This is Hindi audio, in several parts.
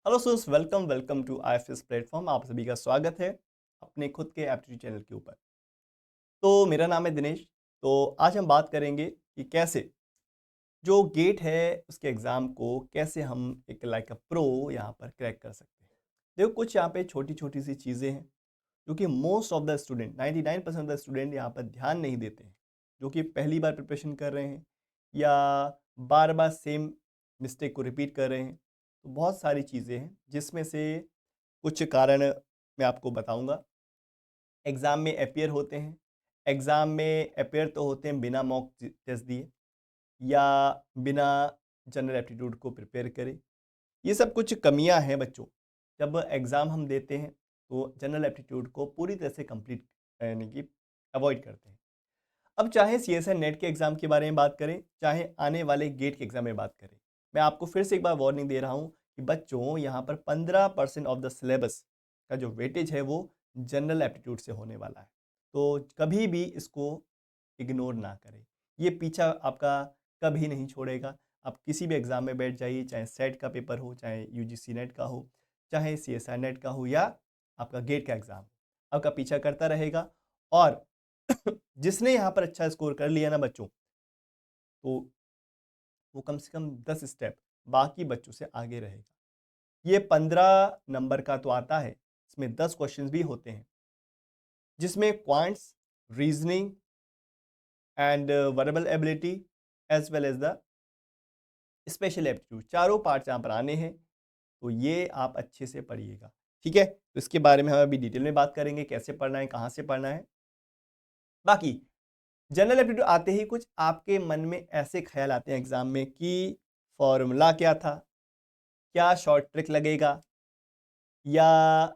Hello students, welcome to IFS platform. आप सभी का स्वागत है अपने खुद के एप्टीट्यूड चैनल के ऊपर। तो मेरा नाम है दिनेश। तो आज हम बात करेंगे कि कैसे जो गेट है उसके एग्ज़ाम को कैसे हम एक लाइक अ प्रो यहाँ पर क्रैक कर सकते हैं। देखो, कुछ यहाँ पे छोटी छोटी सी चीज़ें हैं जो कि most of the student 99% of the student यहाँ पर ध्यान नहीं देते हैं, जो कि पहली बार प्रिपरेशन कर रहे हैं या बार बार सेम मिस्टेक को रिपीट कर रहे हैं। तो बहुत सारी चीज़ें हैं जिसमें से कुछ कारण मैं आपको बताऊंगा। एग्ज़ाम में अपियर होते हैं, एग्ज़ाम में अपियर तो होते हैं बिना मॉक टेस्ट दिए या बिना जनरल एप्टीट्यूड को प्रिपेयर करे। ये सब कुछ कमियां हैं बच्चों। जब एग्ज़ाम हम देते हैं तो जनरल एप्टीट्यूड को पूरी तरह से कंप्लीट यानी कि अवॉइड करते हैं। अब चाहे सीएसआई नेट के एग्ज़ाम के बारे में बात करें, चाहे आने वाले गेट के एग्ज़ाम में बात करें, मैं आपको फिर से एक बार वार्निंग दे रहा हूँ कि बच्चों यहाँ पर 15% ऑफ द सिलेबस का जो वेटेज है वो जनरल एप्टीट्यूड से होने वाला है। तो कभी भी इसको इग्नोर ना करें। ये पीछा आपका कभी नहीं छोड़ेगा। आप किसी भी एग्ज़ाम में बैठ जाइए, चाहे सेट का पेपर हो, चाहे यूजीसी नेट का हो, चाहे सीएसआई नेट का हो या आपका गेट का एग्ज़ाम, आपका पीछा करता रहेगा। और जिसने यहाँ पर अच्छा स्कोर कर लिया ना बच्चों, तो वो कम से कम 10 स्टेप बाकी बच्चों से आगे रहेगा। ये 15 नंबर का तो आता है, इसमें 10 क्वेश्चंस भी होते हैं जिसमें quants, reasoning and verbal ability as well as the special aptitude, चारों पार्ट्स यहाँ पर आने हैं। तो ये आप अच्छे से पढ़िएगा, ठीक है। तो इसके बारे में हम अभी डिटेल में बात करेंगे, कैसे पढ़ना है, कहाँ से पढ़ना है। बाकी जनरल एप्टीट्यूड आते ही कुछ आपके मन में ऐसे ख्याल आते हैं एग्जाम में कि फॉर्मूला क्या था, क्या शॉर्ट ट्रिक लगेगा, या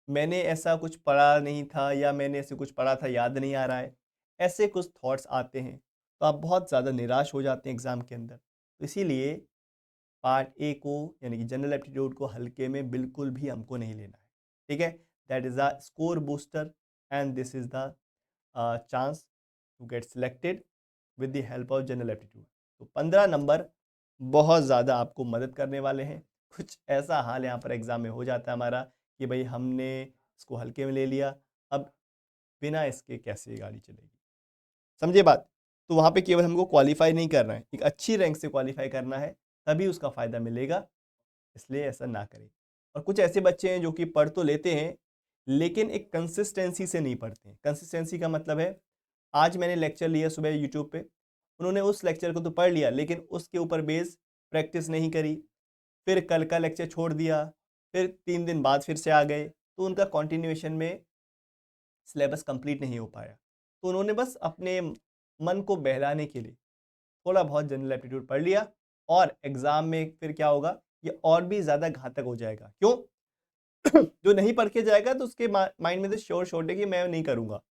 मैंने ऐसा कुछ पढ़ा नहीं था, या मैंने ऐसे कुछ पढ़ा था याद नहीं आ रहा है। ऐसे कुछ थॉट्स आते हैं तो आप बहुत ज़्यादा निराश हो जाते हैं एग्ज़ाम के अंदर। तो इसीलिए पार्ट ए को यानी कि जनरल एप्टीट्यूड को हल्के में बिल्कुल भी हमको नहीं लेना है, ठीक है। That is a score booster and this is the chance to get selected with the help of general aptitude. तो 15 नंबर बहुत ज़्यादा आपको मदद करने वाले हैं। कुछ ऐसा हाल यहाँ पर एग्ज़ाम में हो जाता है हमारा कि भाई हमने इसको हल्के में ले लिया, अब बिना इसके कैसे गाड़ी चलेगी, समझे बात। तो वहाँ पे केवल हमको क्वालिफाई नहीं करना है, एक अच्छी रैंक से क्वालिफाई करना है, तभी उसका फ़ायदा मिलेगा। इसलिए ऐसा ना करें। और कुछ ऐसे बच्चे हैं जो कि पढ़ तो लेते हैं लेकिन एक कंसिस्टेंसी से नहीं पढ़ते हैं। कंसिस्टेंसी का मतलब है, आज मैंने लेक्चर लिया सुबह यूट्यूब पे, उन्होंने उस लेक्चर को तो पढ़ लिया लेकिन उसके ऊपर बेस प्रैक्टिस नहीं करी। फिर कल का लेक्चर छोड़ दिया, फिर 3 दिन बाद फिर से आ गए, तो उनका कंटिन्यूएशन में सिलेबस कंप्लीट नहीं हो पाया। तो उन्होंने बस अपने मन को बहलाने के लिए थोड़ा बहुत जनरल एप्टीट्यूड पढ़ लिया और एग्जाम में फिर क्या होगा, ये और भी ज़्यादा घातक हो जाएगा। क्यों? जो नहीं पढ़ के जाएगा तो उसके माइंड में तो श्योर शॉट है कि मैं नहीं करूंगा,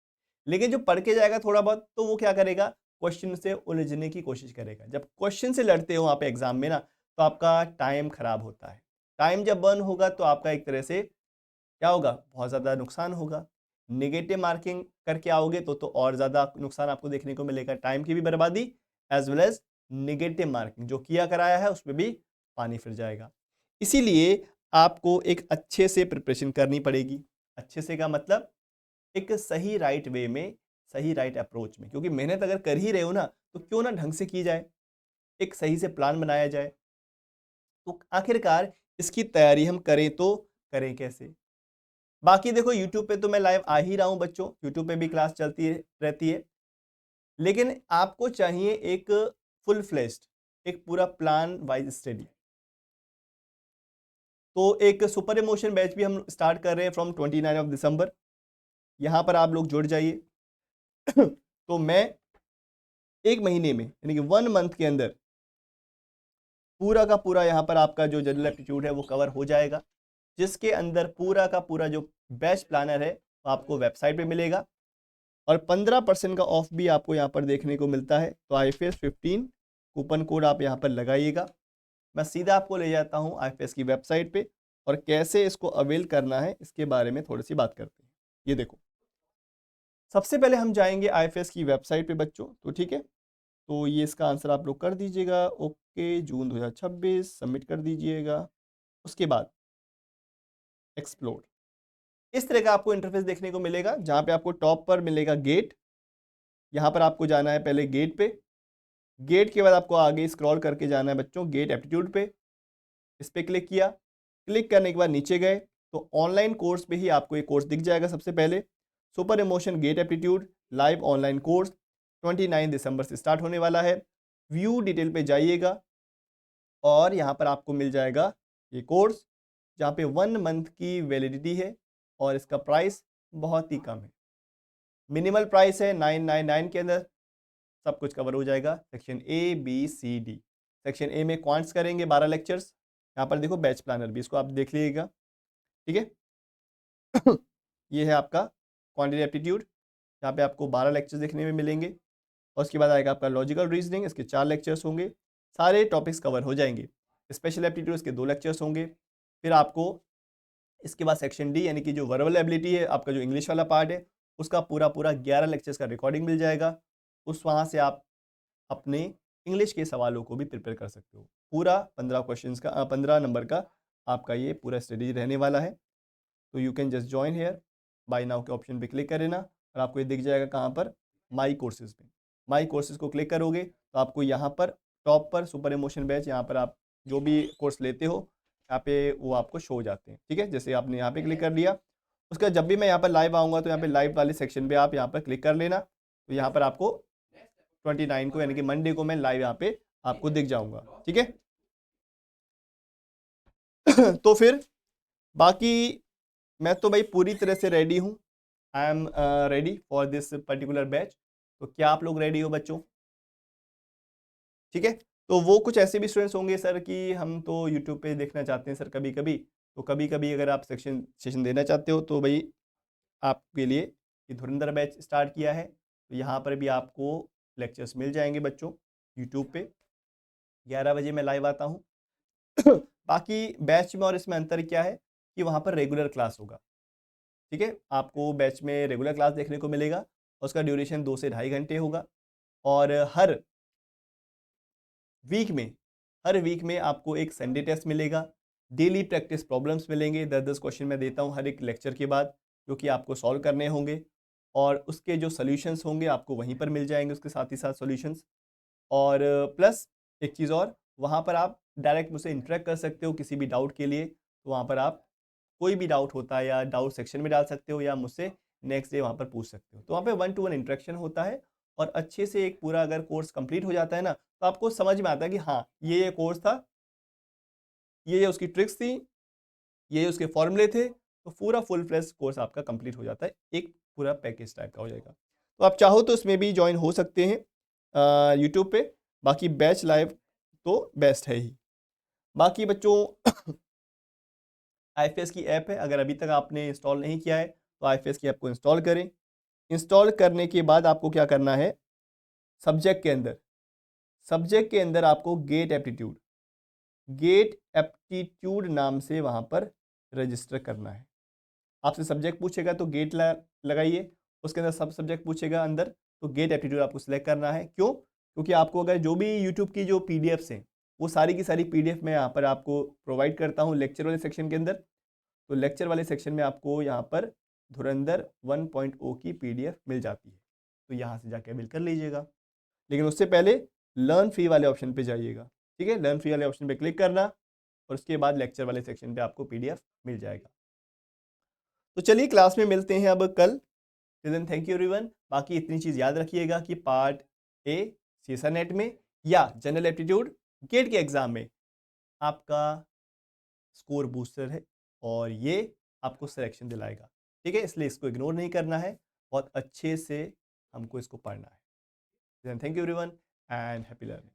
लेकिन जो पढ़ के जाएगा थोड़ा बहुत तो वो क्या करेगा, क्वेश्चन से उलझने की कोशिश करेगा। जब क्वेश्चन से लड़ते हो वहाँ पे एग्जाम में ना, तो आपका टाइम खराब होता है। टाइम जब बर्न होगा तो आपका एक तरह से क्या होगा, बहुत ज़्यादा नुकसान होगा। नेगेटिव मार्किंग करके आओगे तो और ज़्यादा नुकसान आपको देखने को मिलेगा, टाइम की भी बर्बादी as well as negative marking जो किया कराया है उसमें भी पानी फिर जाएगा। इसीलिए आपको एक अच्छे से प्रिपरेशन करनी पड़ेगी। अच्छे से का मतलब एक सही राइट वे में, सही राइट अप्रोच में, क्योंकि मेहनत अगर कर ही रहे हो ना तो क्यों ना ढंग से की जाए, एक सही से प्लान बनाया जाए। तो आखिरकार इसकी तैयारी हम करें तो करें कैसे। बाकी देखो, यूट्यूब पे तो मैं लाइव आ ही रहा हूं बच्चों, यूट्यूब पे भी क्लास चलती रहती है, लेकिन आपको चाहिए एक फुल फ्लेश्ड, एक पूरा प्लान वाइज स्टडी। तो एक सुपर इमोशन बैच भी हम स्टार्ट कर रहे हैं फ्रॉम 29 ऑफ दिसंबर, यहाँ पर आप लोग जुड़ जाइए। तो मैं एक महीने में यानी कि 1 मंथ के अंदर पूरा का पूरा यहाँ पर आपका जो जनरल एप्टीट्यूड है वो कवर हो जाएगा, जिसके अंदर पूरा का पूरा जो बैच प्लानर है वो आपको वेबसाइट पे मिलेगा। और 15% का ऑफ भी आपको यहाँ पर देखने को मिलता है। तो IFS 15 कूपन कोड आप यहाँ पर लगाइएगा। मैं सीधा आपको ले जाता हूँ IFS की वेबसाइट पे, और कैसे इसको अवेल करना है इसके बारे में थोड़ी सी बात करते हैं। ये देखो, सबसे पहले हम जाएंगे IFS की वेबसाइट पे बच्चों, तो ठीक है। तो ये इसका आंसर आप लोग कर दीजिएगा, ओके, जून 2026 सबमिट कर दीजिएगा। उसके बाद एक्सप्लोर। इस तरह का आपको इंटरफेस देखने को मिलेगा, जहाँ पे आपको टॉप पर मिलेगा गेट। यहाँ पर आपको जाना है पहले गेट पे। गेट के बाद आपको आगे स्क्रॉल करके जाना है बच्चों गेट एप्टीट्यूड पे। इस पर क्लिक किया। क्लिक करने के बाद नीचे गए तो ऑनलाइन कोर्स पे ही आपको एक कोर्स दिख जाएगा। सबसे पहले super emotion gate aptitude live online course 29 दिसंबर से स्टार्ट होने वाला है। व्यू डिटेल पे जाइएगा और यहाँ पर आपको मिल जाएगा ये कोर्स, जहाँ पे 1 मंथ की वैलिडिटी है और इसका प्राइस बहुत ही कम है। मिनिमल प्राइस है 999 के अंदर सब कुछ कवर हो जाएगा। Section A B C D. Section A में क्वांट्स करेंगे 12 लेक्चर्स। यहाँ पर देखो बैच प्लानर भी, इसको आप देख लीजिएगा, ठीक है। ये है आपका क्वांटिटी एप्टीट्यूड, यहाँ पे आपको 12 लेक्चर्स देखने में मिलेंगे। और उसके बाद आएगा आपका लॉजिकल रीजनिंग, इसके 4 लेक्चर्स होंगे, सारे टॉपिक्स कवर हो जाएंगे। स्पेशल एप्टीट्यूड के 2 लेक्चर्स होंगे। फिर आपको इसके बाद सेक्शन डी यानी कि जो वर्बल एबिलिटी है, आपका जो इंग्लिश वाला पार्ट है, उसका पूरा 11 लेक्चर्स का रिकॉर्डिंग मिल जाएगा। वहाँ से आप अपने इंग्लिश के सवालों को भी प्रिपेयर कर सकते हो। पूरा 15 क्वेश्चंस का 15 नंबर का आपका ये पूरा स्टडी रहने वाला है। तो you can just join here, buy now के ऑप्शन पे क्लिक कर लेना और आपको ये दिख जाएगा कहाँ पर, माई कोर्सेज पे। माई कोर्सेज को क्लिक करोगे तो आपको यहाँ पर टॉप पर सुपर इमोशन बैच, यहाँ पर आप जो भी कोर्स लेते हो यहाँ पे वो आपको शो हो जाते हैं, ठीक है। जैसे आपने यहाँ पे क्लिक कर लिया, उसका जब भी मैं यहाँ पर लाइव आऊँगा तो यहाँ पे लाइव वाले सेक्शन पे आप यहाँ पर क्लिक कर लेना। तो यहाँ पर आपको 29 को यानी कि मंडे को मैं लाइव यहाँ पे आपको दिख जाऊंगा, ठीक है। तो फिर बाकी मैं तो भाई पूरी तरह से रेडी हूँ। I am ready for this particular batch. तो क्या आप लोग रेडी हो बच्चों? ठीक है। तो वो कुछ ऐसे भी स्टूडेंट्स होंगे सर कि हम तो यूट्यूब पे देखना चाहते हैं सर कभी कभी, तो कभी कभी अगर आप सेशन देना चाहते हो तो भाई आपके लिए ये धुरंधर बैच स्टार्ट किया है। तो यहाँ पर भी आपको लेक्चर्स मिल जाएंगे बच्चों यूट्यूब पे। 11 बजे मैं लाइव आता हूँ। बाकी बैच में और इसमें अंतर क्या है कि वहाँ पर रेगुलर क्लास होगा, ठीक है। आपको बैच में रेगुलर क्लास देखने को मिलेगा, उसका ड्यूरेशन 2 से 2.5 घंटे होगा। और हर वीक में आपको एक संडे टेस्ट मिलेगा। डेली प्रैक्टिस प्रॉब्लम्स मिलेंगे, 10-10 क्वेश्चन मैं देता हूँ हर एक लेक्चर के बाद, जो कि आपको सॉल्व करने होंगे। और उसके जो सोल्यूशंस होंगे आपको वहीं पर मिल जाएंगे, उसके साथ ही साथ सोल्यूशंस। और प्लस एक चीज़ और, वहाँ पर आप डायरेक्ट मुझसे इंटरेक्ट कर सकते हो किसी भी डाउट के लिए। तो वहाँ पर आप कोई भी डाउट होता है या डाउट सेक्शन में डाल सकते हो या मुझसे नेक्स्ट डे वहाँ पर पूछ सकते हो। तो वहाँ पे 1 to 1 इंटरेक्शन होता है और अच्छे से एक पूरा अगर कोर्स कंप्लीट हो जाता है ना, तो आपको समझ में आता है कि हाँ ये कोर्स था, ये उसकी ट्रिक्स थी, ये उसके फॉर्मूले थे। तो पूरा फुल फ्लेश कोर्स आपका कंप्लीट हो जाता है, एक पूरा पैकेज टाइप का हो जाएगा। तो आप चाहो तो इसमें भी ज्वाइन हो सकते हैं यूट्यूब पे। बाकी बैच लाइव तो बेस्ट है ही। बाकी बच्चों आईएफएस की ऐप है, अगर अभी तक आपने इंस्टॉल नहीं किया है तो आईएफएस की ऐप को इंस्टॉल करें। इंस्टॉल करने के बाद आपको क्या करना है, सब्जेक्ट के अंदर आपको गेट एप्टीट्यूड नाम से वहाँ पर रजिस्टर करना है। आपसे सब्जेक्ट पूछेगा तो गेट लगाइए, उसके अंदर सब सब्जेक्ट पूछेगा अंदर, तो गेट एप्टीट्यूड आपको सिलेक्ट करना है। क्यों? क्योंकि आपको अगर जो भी यूट्यूब की जो पीडीएफ्स हैं वो सारी की सारी पीडीएफ मैं यहाँ पर आपको प्रोवाइड करता हूँ लेक्चर वाले सेक्शन के अंदर। तो लेक्चर वाले सेक्शन में आपको यहाँ पर धुरंधर 1.0 की पीडीएफ मिल जाती है, तो यहाँ से जाके बिल कर लीजिएगा। लेकिन उससे पहले लर्न फ्री वाले ऑप्शन पे जाइएगा, ठीक है। लर्न फ्री वाले ऑप्शन पे क्लिक करना और उसके बाद लेक्चर वाले सेक्शन पे आपको पीडीएफ मिल जाएगा। तो चलिए क्लास में मिलते हैं अब कल। Thank you everyone. बाकी इतनी चीज़ याद रखिएगा कि पार्ट ए सीएसआर नेट में या जनरल एप्टीट्यूड गेट के एग्जाम में आपका स्कोर बूस्टर है और ये आपको सिलेक्शन दिलाएगा, ठीक है। इसलिए इसको इग्नोर नहीं करना है, बहुत अच्छे से हमको इसको पढ़ना है। Thank you everyone and happy learning.